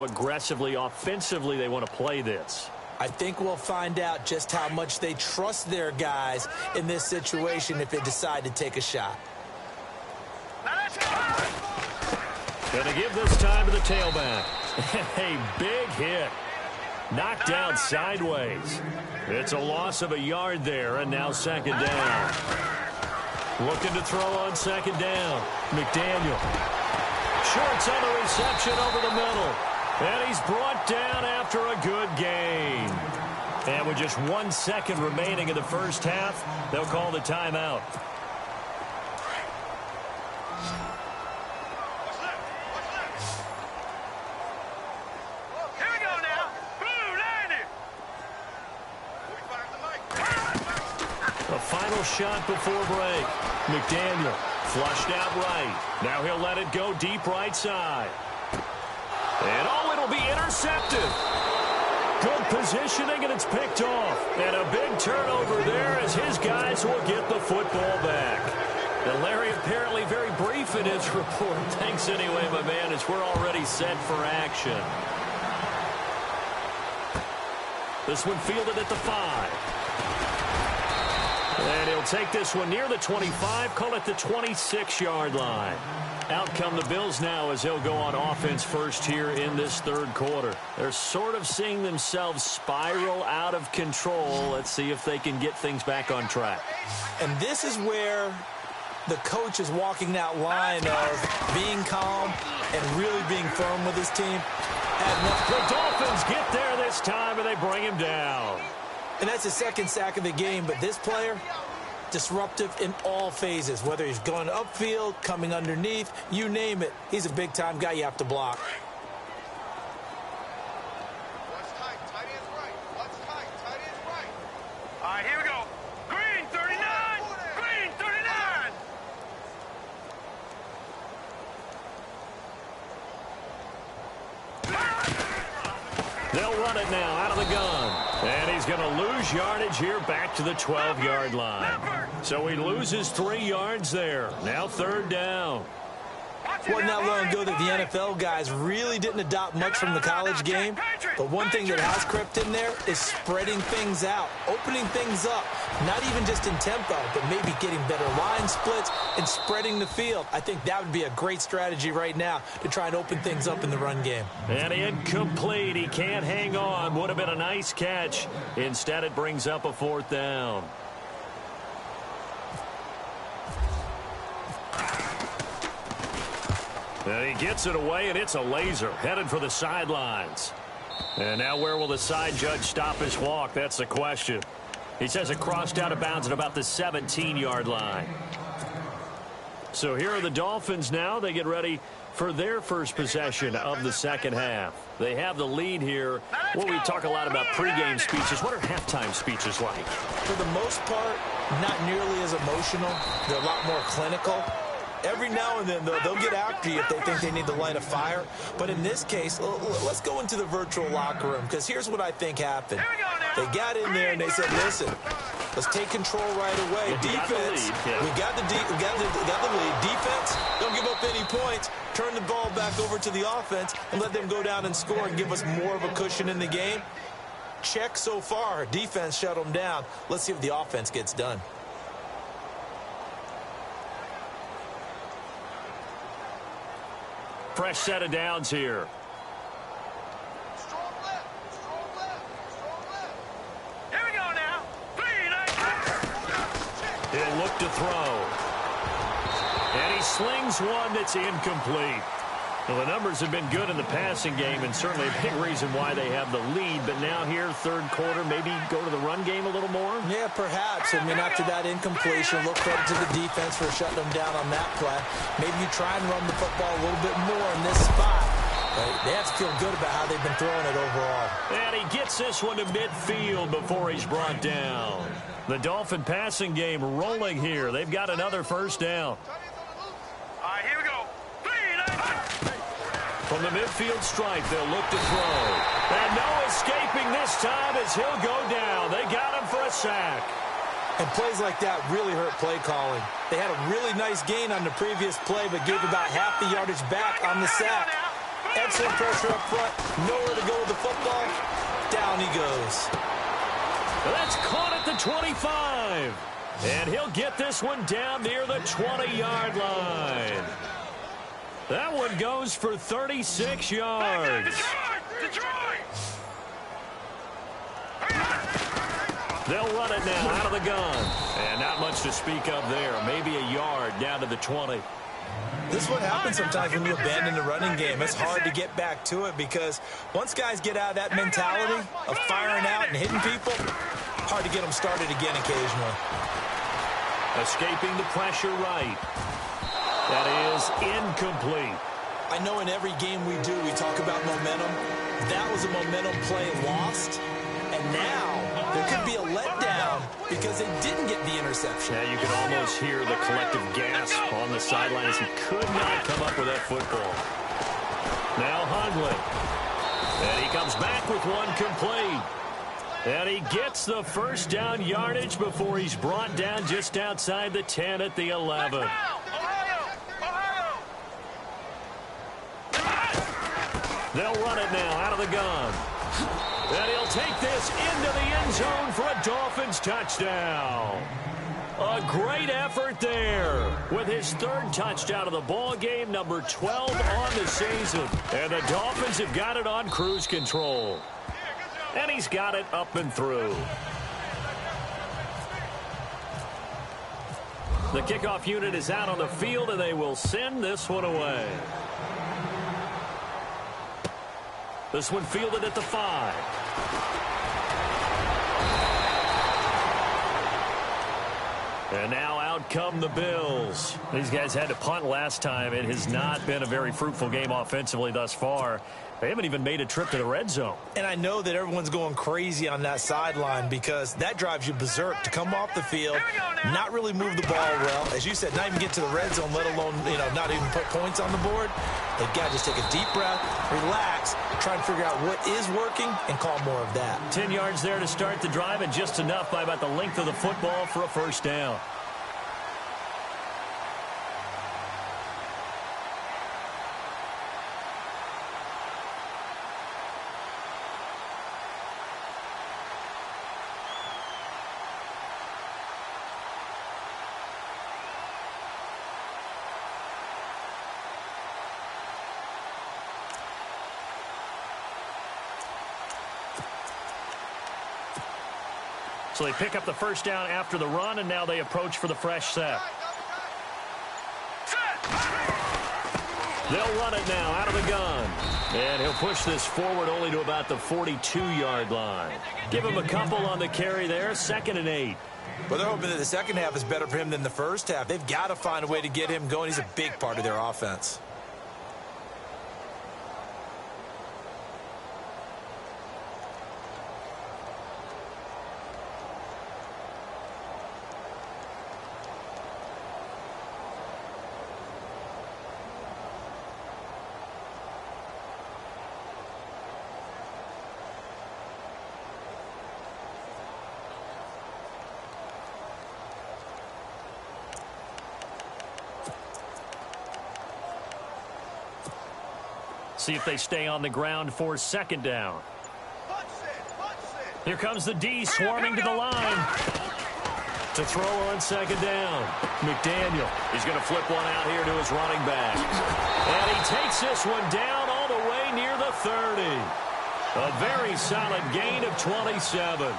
Aggressively, offensively, they want to play this. I think we'll find out just how much they trust their guys in this situation if they decide to take a shot. Going to give this time to the tailback. A big hit. Knocked down sideways. It's a loss of a yard there, and now second down. Looking to throw on second down. McDaniel. Shorts on the reception over the middle. And he's brought down after a good gain. And with just 1 second remaining in the first half, they'll call the timeout. Here we go now. Blue, landing. A final shot before break. McDaniel flushed out right. Now he'll let it go deep right side. And it'll be intercepted. Good positioning, and it's picked off. And a big turnover there as his guys will get the football back. And Larry apparently very brief in his report. Thanks anyway, my man, as we're already set for action. This one fielded at the 5. And he'll take this one near the 25, call it the 26-yard line. Out come the Bills now as they'll go on offense first here in this third quarter. They're sort of seeing themselves spiral out of control. Let's see if they can get things back on track. And this is where the coach is walking that line of being calm and really being firm with his team. The Dolphins get there this time, and they bring him down. And that's the second sack of the game, but this player, disruptive in all phases, whether he's going upfield, coming underneath, you name it. He's a big-time guy you have to block. What's tight? Tight end's right. What's tight? Tight end's right. All right, here we go. Green, 39. Green, 39. They'll run it now out of the gun. And he's going to lose yardage here back to the 12-yard line. So he loses 3 yards there. Now third down. Wasn't that long ago that the NFL guys really didn't adopt much from the college game. But one thing that has crept in there is spreading things out, opening things up, not even just in tempo, but maybe getting better line splits and spreading the field. I think that would be a great strategy right now to try and open things up in the run game. And incomplete. He can't hang on. Would have been a nice catch. Instead, it brings up a fourth down. And he gets it away, and it's a laser headed for the sidelines. And now where will the side judge stop his walk? That's the question. He says it crossed out of bounds at about the 17-yard line. So here are the Dolphins now. They get ready for their first possession of the second half. They have the lead here. Well, we talk a lot about pregame speeches. What are halftime speeches like? For the most part, not nearly as emotional. They're a lot more clinical. Every now and then, they'll get after you if they think they need to light a fire. But in this case, let's go into the virtual locker room, because here's what I think happened. They got in there and they said, listen, let's take control right away. Defense, we got the lead. Defense, don't give up any points. Turn the ball back over to the offense and let them go down and score and give us more of a cushion in the game. Check so far. Defense shut them down. Let's see if the offense gets done. Fresh set of downs here. Strong left. Strong left. Strong left. Here we go now. He'll look to throw. And he slings one that's incomplete. Well, the numbers have been good in the passing game, and certainly a big reason why they have the lead. But now here, third quarter, maybe go to the run game a little more? Yeah, perhaps. I mean, after that incompletion, look credit to the defense for shutting them down on that play. Maybe you try and run the football a little bit more in this spot. But they have to feel good about how they've been throwing it overall. And he gets this one to midfield before he's brought down. The Dolphin passing game rolling here. They've got another first down. All right, here we go. From the midfield stripe, they'll look to throw. And no escaping this time as he'll go down. They got him for a sack. And plays like that really hurt play calling. They had a really nice gain on the previous play, but gave about half the yardage back on the sack. Excellent pressure up front. Nowhere to go with the football. Down he goes. That's caught at the 25. And he'll get this one down near the 20-yard line. That one goes for 36 yards. They'll run it now out of the gun. And not much to speak of there. Maybe a yard down to the 20. This is what happens sometimes when you abandon the running game. It's hard to get back to it because once guys get out of that mentality of firing out and hitting people, hard to get them started again occasionally. Escaping the pressure right. That is incomplete. I know in every game we do, we talk about momentum. That was a momentum play lost. And now there could be a letdown because they didn't get the interception. Yeah, you can almost hear the collective gasp on the sideline as he could not come up with that football. Now Hundley. And he comes back with one complete. And he gets the first down yardage before he's brought down just outside the 10 at the 11. They'll run it now out of the gun. And he'll take this into the end zone for a Dolphins touchdown. A great effort there with his third touchdown of the ball game, number 12 on the season. And the Dolphins have got it on cruise control. And he's got it up and through. The kickoff unit is out on the field, and they will send this one away. This one fielded at the 5. And now out come the Bills. These guys had to punt last time. It has not been a very fruitful game offensively thus far. They haven't even made a trip to the red zone. And I know that everyone's going crazy on that sideline because that drives you berserk to come off the field, not really move the ball well. As you said, not even get to the red zone, let alone, not even put points on the board. They've got to just take a deep breath, relax, try and figure out what is working and call more of that. 10 yards there to start the drive and just enough by about the length of the football for a first down. So they pick up the first down after the run, and now they approach for the fresh set. They'll run it now out of the gun. And he'll push this forward only to about the 42-yard line. Give him a couple on the carry there, 2nd and 8. Well, they're hoping that the second half is better for him than the first half. They've got to find a way to get him going. He's a big part of their offense. See if they stay on the ground for 2nd down. Here comes the D swarming to the line. To throw on 2nd down. McDaniel is going to flip one out here to his running back. And he takes this one down all the way near the 30. A very solid gain of 27.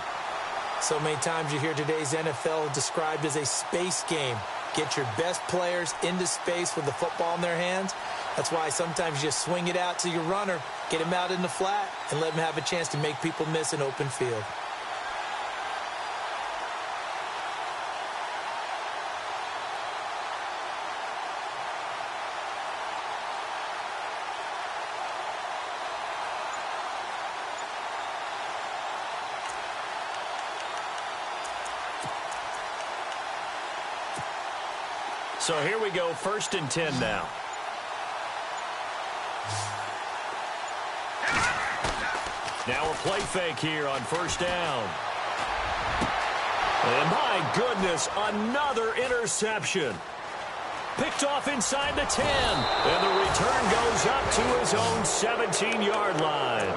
So many times you hear today's NFL described as a space game. Get your best players into space with the football in their hands. That's why sometimes you just swing it out to your runner, get him out in the flat, and let him have a chance to make people miss an open field. So here we go, 1st and 10 now. Now a play fake here on 1st down. And my goodness, another interception. picked off inside the 10. And the return goes up to his own 17-yard line.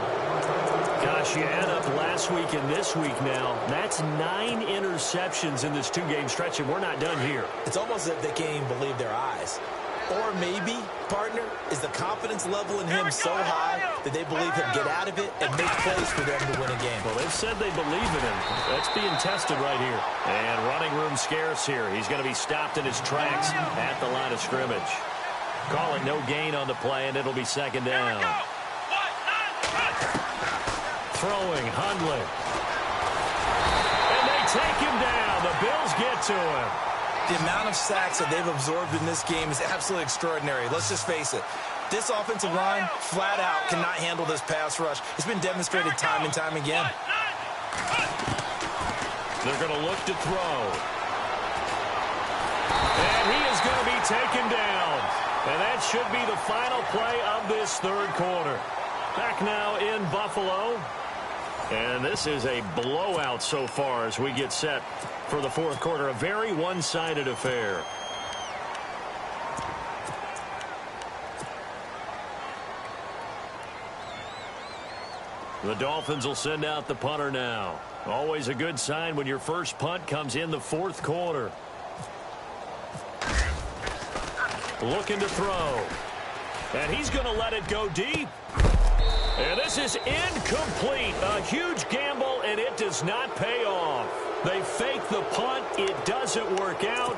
Gosh, you add up last week and this week now. That's 9 interceptions in this 2-game stretch, and we're not done here. It's almost as if they can't even believe their eyes. Or maybe, partner, is the confidence level in him so high that they believe he'll get out of it and make plays for them to win a game. Well, they've said they believe in him. That's being tested right here. And running room scarce here. He's going to be stopped in his tracks at the line of scrimmage. Call it no gain on the play, and it'll be second down. Throwing, Hundley. And they take him down. The Bills get to him. The amount of sacks that they've absorbed in this game is absolutely extraordinary. Let's just face it. This offensive line, flat out, cannot handle this pass rush. It's been demonstrated time and time again. They're going to look to throw. And he is going to be taken down. And that should be the final play of this third quarter. Back now in Buffalo. And this is a blowout so far as we get set for the fourth quarter. A very one-sided affair. The Dolphins will send out the punter now. Always a good sign when your first punt comes in the fourth quarter. Looking to throw. And he's going to let it go deep. And this is incomplete. A huge gamble, and it does not pay off. They fake the punt. It doesn't work out.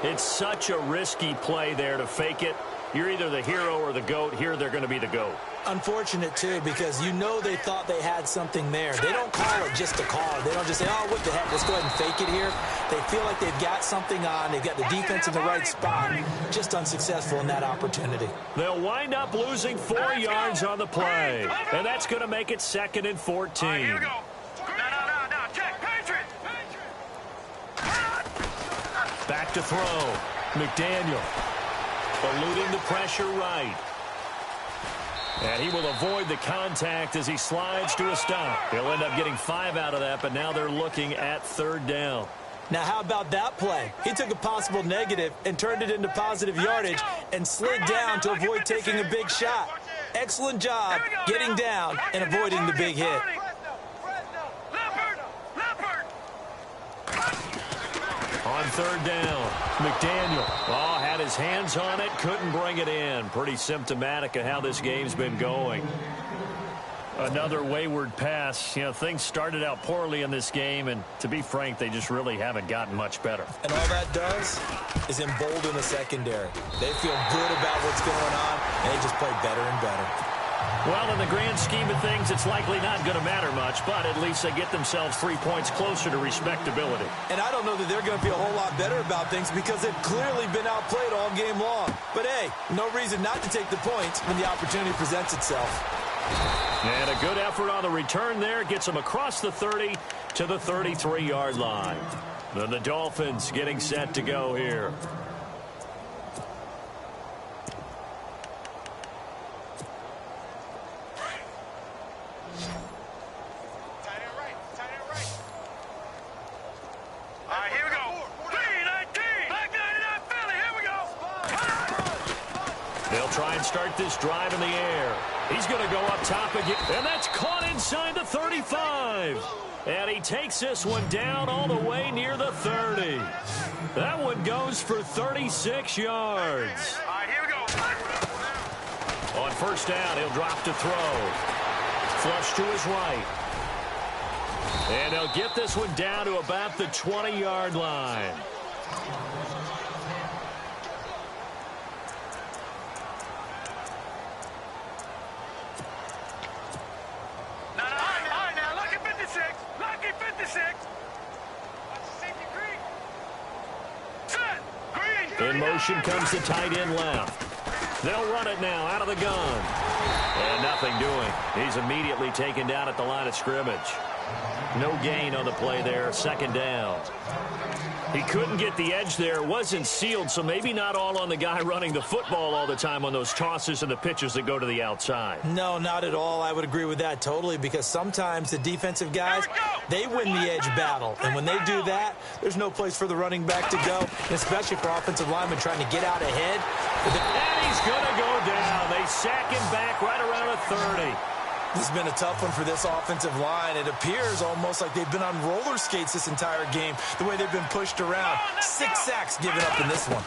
It's such a risky play there to fake it. You're either the hero or the GOAT. Here they're going to be the GOAT. Unfortunate, too, because you know they thought they had something there. They don't call it just a call. They don't just say, oh, what the heck, let's go ahead and fake it here. They feel like they've got something on. They've got the defense in the right spot. Just unsuccessful in that opportunity. They'll wind up losing 4 yards on the play. And that's going to make it 2nd and 14. Here we go. No. Check. Patriot. Back to throw. McDaniel. Eluding the pressure right. And he will avoid the contact as he slides to a stop. He'll end up getting 5 out of that, but now they're looking at 3rd down. Now, how about that play? He took a possible negative and turned it into positive yardage and slid down to avoid taking a big shot. Excellent job getting down and avoiding the big hit. On 3rd down, McDaniel. Oh, had his hands on it, couldn't bring it in. Pretty symptomatic of how this game's been going. Another wayward pass. You know, things started out poorly in this game, and to be frank, they just really haven't gotten much better. And all that does is embolden the secondary. They feel good about what's going on, and they just play better and better. Well, in the grand scheme of things, it's likely not going to matter much, but at least they get themselves 3 points closer to respectability. And I don't know that they're going to feel a whole lot better about things because they've clearly been outplayed all game long. But, hey, no reason not to take the points when the opportunity presents itself. And a good effort on the return there gets them across the 30 to the 33-yard line. Then the Dolphins getting set to go here. They'll try and start this drive in the air. He's going to go up top again. And that's caught inside the 35. And he takes this one down all the way near the 30. That one goes for 36 yards. All right, here we go. On 1st down, he'll drop to throw. Flush to his right. And he'll get this one down to about the 20-yard line. In motion comes the tight end left. They'll run it now out of the gun. And nothing doing. He's immediately taken down at the line of scrimmage. No gain on the play there. Second down. He couldn't get the edge there. Wasn't sealed, so maybe not all on the guy running the football all the time on those tosses and the pitches that go to the outside. No, not at all. I would agree with that totally, because sometimes the defensive guys, they win the edge battle. And when they do that, there's no place for the running back to go, and especially for offensive linemen trying to get out ahead. And he's going to go down. They sack him back right around a 30. This has been a tough one for this offensive line. It appears almost like they've been on roller skates this entire game, the way they've been pushed around. 6 sacks given up in this one.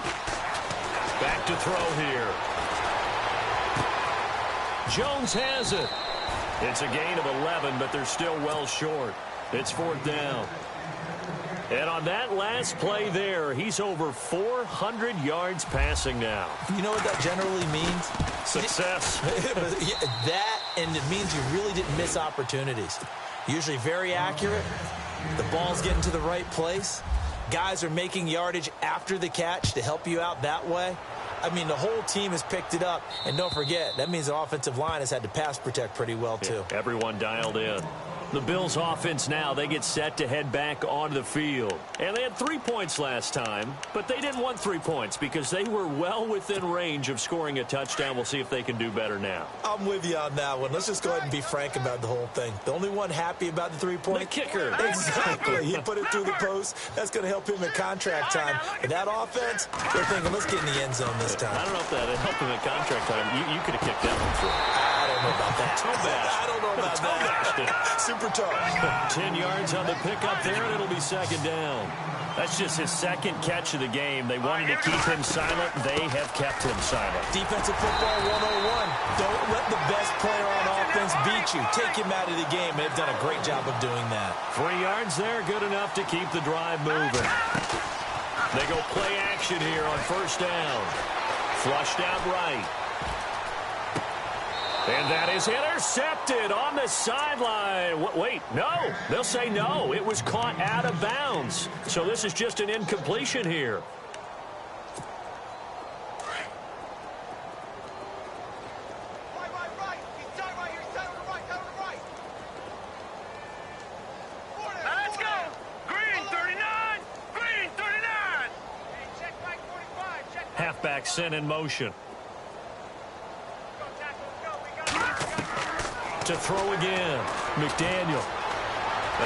Back to throw here. Jones has it. It's a gain of 11, but they're still well short. It's 4th down. And on that last play there, he's over 400 yards passing now. You know what that generally means? Success. That, and it means you really didn't miss opportunities. Usually very accurate. The ball's getting to the right place. Guys are making yardage after the catch to help you out that way. I mean, the whole team has picked it up. And don't forget, that means the offensive line has had to pass protect pretty well, too. Yeah, everyone dialed in. The Bills offense now, they get set to head back onto the field. And they had 3 points last time, but they didn't want 3 points because they were well within range of scoring a touchdown. We'll see if they can do better now. I'm with you on that one. Let's just go ahead and be frank about the whole thing. The only one happy about the 3 point? The kicker. Exactly. He put it through the post. That's going to help him at contract time. But that offense, they're thinking, let's get in the end zone this time. I don't know if that helped him at contract time. You could have kicked that one through. I don't know about that. I don't know about that. Super tough. 10 yards on the pickup there, and it'll be 2nd down. That's just his 2nd catch of the game. They wanted to keep him silent. They have kept him silent. Defensive football 101. Don't let the best player on offense beat you. Take him out of the game. They've done a great job of doing that. 3 yards there, good enough to keep the drive moving. They go play action here on 1st down. Flushed out right. And that is intercepted on the sideline. Wait, no. They'll say no. It was caught out of bounds. So this is just an incompletion here. Right. He's tight right here. He's tight on the right. Let's go. Green 39. Green 39. Hey, check right 45. Check right. Halfback sent in motion. To throw again. McDaniel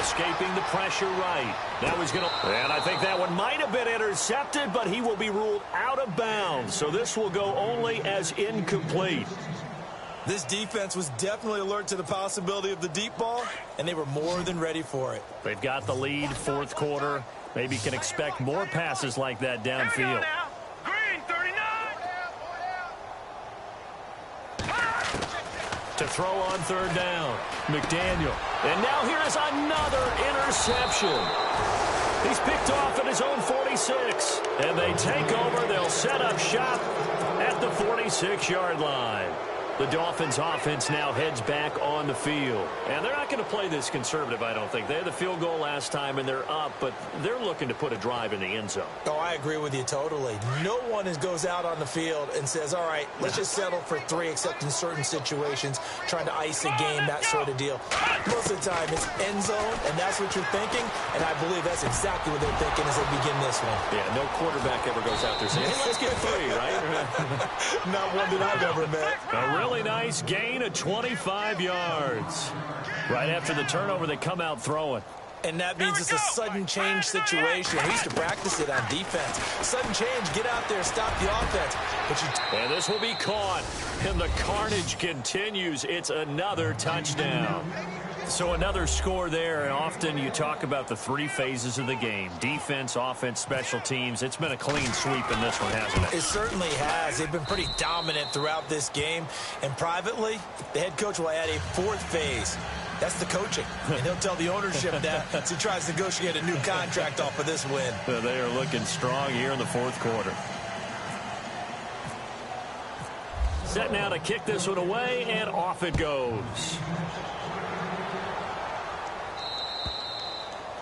escaping the pressure right. That was going to... And I think that one might have been intercepted, but he will be ruled out of bounds. So this will go only as incomplete. This defense was definitely alert to the possibility of the deep ball, and they were more than ready for it. They've got the lead, 4th quarter. Maybe can expect more passes like that downfield. To throw on 3rd down. McDaniel. And now here is another interception. He's picked off at his own 46. And they take over. They'll set up shop at the 46-yard line. The Dolphins offense now heads back on the field. And they're not going to play this conservative, I don't think. They had the field goal last time, and they're up, but they're looking to put a drive in the end zone. Oh, I agree with you totally. No one goes out on the field and says, all right, let's just settle for 3, except in certain situations, trying to ice a game, that sort of deal. Most of the time, it's end zone, and that's what you're thinking, and I believe that's exactly what they're thinking as they begin this one. Yeah, no quarterback ever goes out there saying, hey, let's get 3, right? Not one that I've ever met. Really nice gain of 25 yards. Right after the turnover, they come out throwing. And that means it's a sudden change situation. We used to practice it on defense. Sudden change, get out there, stop the offense. And this will be caught. And the carnage continues. It's another touchdown. So another score there, and often you talk about the 3 phases of the game. Defense, offense, special teams. It's been a clean sweep in this one, hasn't it? It certainly has. They've been pretty dominant throughout this game. And privately, the head coach will add a 4th phase. That's the coaching. And he'll tell the ownership that as he tries to negotiate a new contract off of this win. They are looking strong here in the 4th quarter. Set now to kick this one away, and off it goes.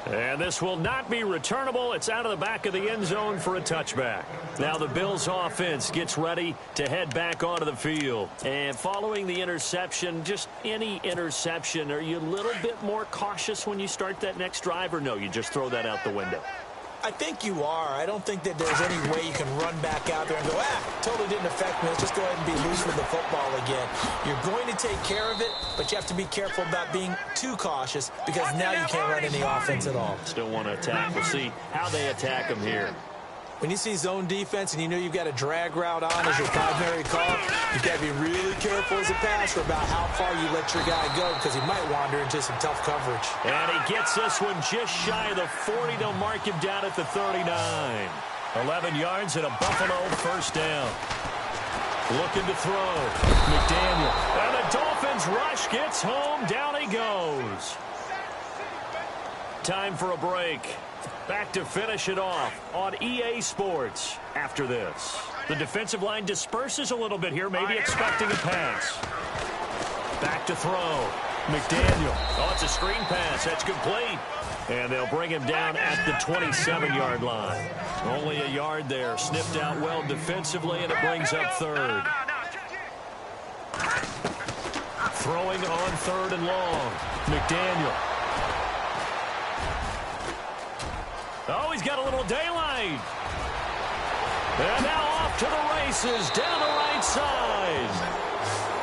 And this will not be returnable. It's out of the back of the end zone for a touchback. Now the Bills offense gets ready to head back onto the field. And following the interception, just any interception, are you a little bit more cautious when you start that next drive, or no, you just throw that out the window? I think you are. I don't think that there's any way you can run back out there and go, totally didn't affect me. Let's just go ahead and be loose with the football again. You're going to take care of it, but you have to be careful about being too cautious because now you can't run any offense at all. Still want to attack. We'll see how they attack them here. When you see zone defense and you know you've got a drag route on as your primary call, you've got to be really careful as a passer about how far you let your guy go because he might wander into some tough coverage. And he gets this one just shy of the 40. They'll mark him down at the 39. 11 yards and a Buffalo first down. Looking to throw. McDaniel. And the Dolphins rush gets home. Down he goes. Time for a break. Back to finish it off on EA Sports after this. The defensive line disperses a little bit here, maybe expecting a pass. Back to throw. McDaniel. Oh, it's a screen pass. That's complete. And they'll bring him down at the 27-yard line. Only a yard there. Snipped out well defensively, and it brings up third. Throwing on third and long. McDaniel. Oh, he's got a little daylight. And now off to the races down the right side.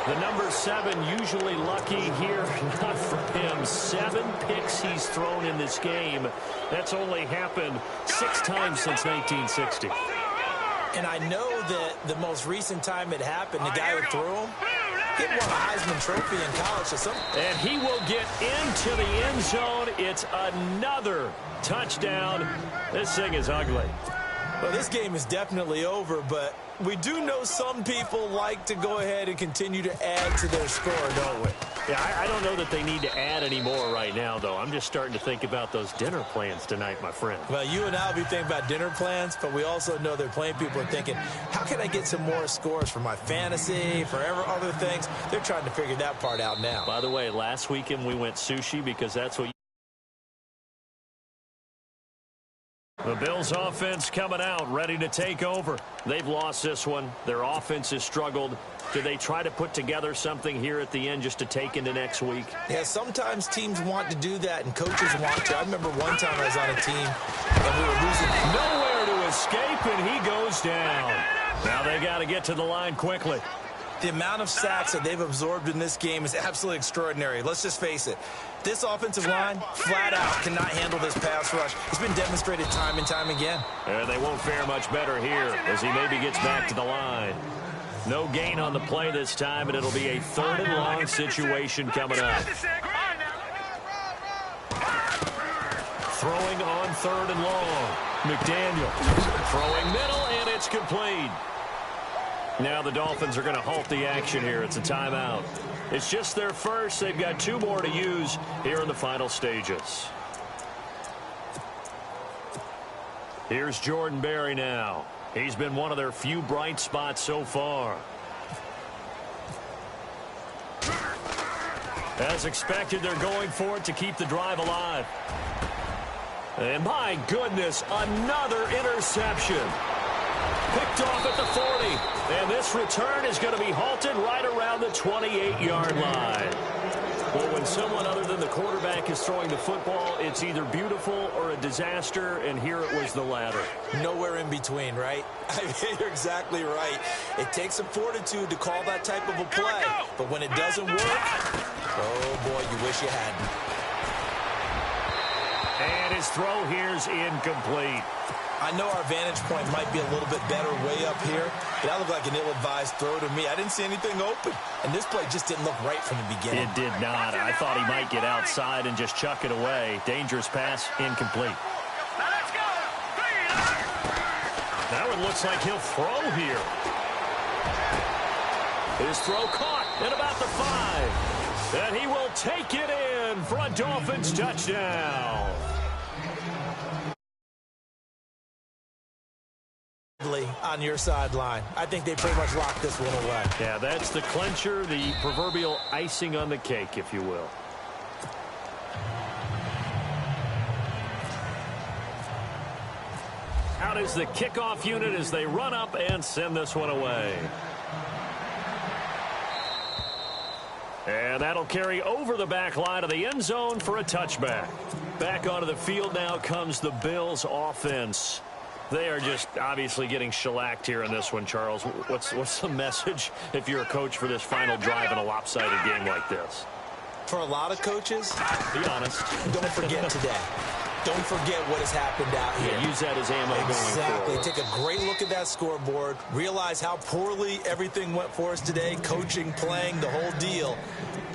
The number 7 usually lucky here. Not for him. 7 picks he's thrown in this game. That's only happened 6 times since 1960. And I know that the most recent time it happened, the guy who threw him, he won a Heisman Trophy in college. And he will get into the end zone. It's another touchdown. This thing is ugly. Well, this game is definitely over, but we do know some people like to go ahead and continue to add to their score, don't we? Yeah, I don't know that they need to add any more right now, though. I'm just starting to think about those dinner plans tonight, my friend. Well, you and I will be thinking about dinner plans, but we also know that plenty of people are thinking, how can I get some more scores for my fantasy, for other things? They're trying to figure that part out now. By the way, last weekend we went sushi because that's what the Bills offense coming out, ready to take over. They've lost this one. Their offense has struggled. Do they try to put together something here at the end just to take into next week? Yeah, sometimes teams want to do that, and coaches want to. I remember one time I was on a team, and we were losing. Nowhere to escape, and he goes down. Now they got to get to the line quickly. The amount of sacks that they've absorbed in this game is absolutely extraordinary. Let's just face it. This offensive line, flat out, cannot handle this pass rush. It's been demonstrated time and time again. And they won't fare much better here as he maybe gets back to the line. No gain on the play this time, and it'll be a 3rd and long situation coming up. Throwing on 3rd and long. McDaniel throwing middle, and it's complete. Now the Dolphins are going to halt the action here. It's a timeout. It's just their first. They've got 2 more to use here in the final stages. Here's Jordan Berry now. He's been one of their few bright spots so far. As expected, they're going for it to keep the drive alive. And my goodness, another interception. Picked off at the 40. And this return is going to be halted right around the 28-yard line. Well, when someone other than the quarterback is throwing the football, it's either beautiful or a disaster, and here it was the latter. Nowhere in between, right? I mean, you're exactly right. It takes some fortitude to call that type of a play, but when it doesn't work, oh, boy, you wish you hadn't. And his throw here's incomplete. I know our vantage point might be a little bit better way up here, but that looked like an ill-advised throw to me. I didn't see anything open, and this play just didn't look right from the beginning. It did not. I thought he might get outside and just chuck it away. Dangerous pass, incomplete. Now it looks like he'll throw here. His throw caught at about the 5. And he will take it in for a Dolphins touchdown. On your sideline. I think they pretty much locked this one away. Yeah, that's the clincher, the proverbial icing on the cake, if you will. Out is the kickoff unit as they run up and send this one away. And that'll carry over the back line of the end zone for a touchback. Back onto the field now comes the Bills offense. They are just obviously getting shellacked here in this one, Charles. What's the message if you're a coach for this final drive in a lopsided game like this? For a lot of coaches, be honest, don't forget today. Don't forget what has happened out here. Yeah, use that as ammo going forward. Exactly. Take a great look at that scoreboard. Realize how poorly everything went for us today. Coaching, playing, the whole deal.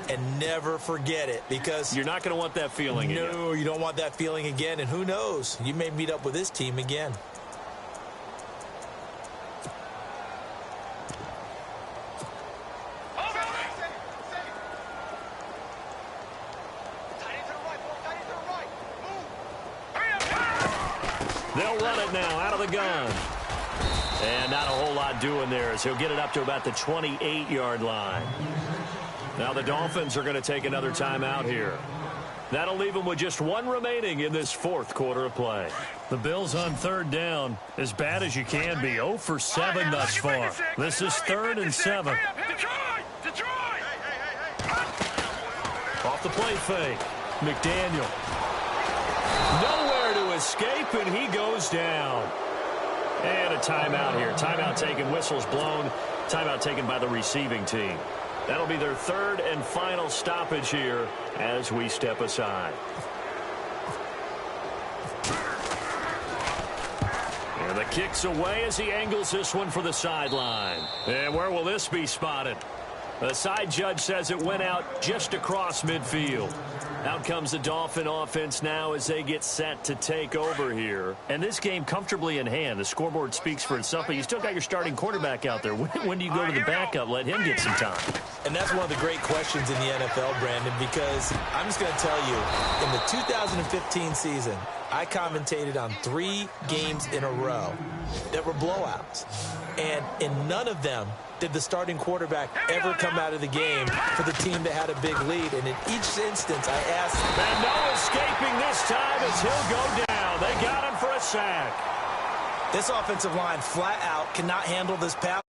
And never forget it, because you're not going to want that feeling again. No, you don't want that feeling again. And who knows? You may meet up with this team again. They'll run it now out of the gun. And not a whole lot doing there as he'll get it up to about the 28-yard line. Now the Dolphins are going to take another timeout here. That'll leave them with just one remaining in this fourth quarter of play. The Bills on third down, as bad as you can be, 0 for 7 thus far. This is 3rd and 7. Off the play fake, McDaniel. Nowhere to escape, and he goes down. And a timeout here. Timeout taken, whistles blown. Timeout taken by the receiving team. That'll be their 3rd and final stoppage here as we step aside. And the kick's away as he angles this one for the sideline. And where will this be spotted? The side judge says it went out just across midfield. Out comes the Dolphin offense now as they get set to take over here. And this game comfortably in hand. The scoreboard speaks for itself, but you still got your starting quarterback out there. When do you go to the backup? Let him get some time. And that's one of the great questions in the NFL, Brandon, because I'm just going to tell you, in the 2015 season, I commentated on 3 games in a row that were blowouts. And in none of them did the starting quarterback ever come out of the game for the team that had a big lead. And in each instance, I asked... And no escaping this time as he'll go down. They got him for a sack. This offensive line flat out cannot handle this pass.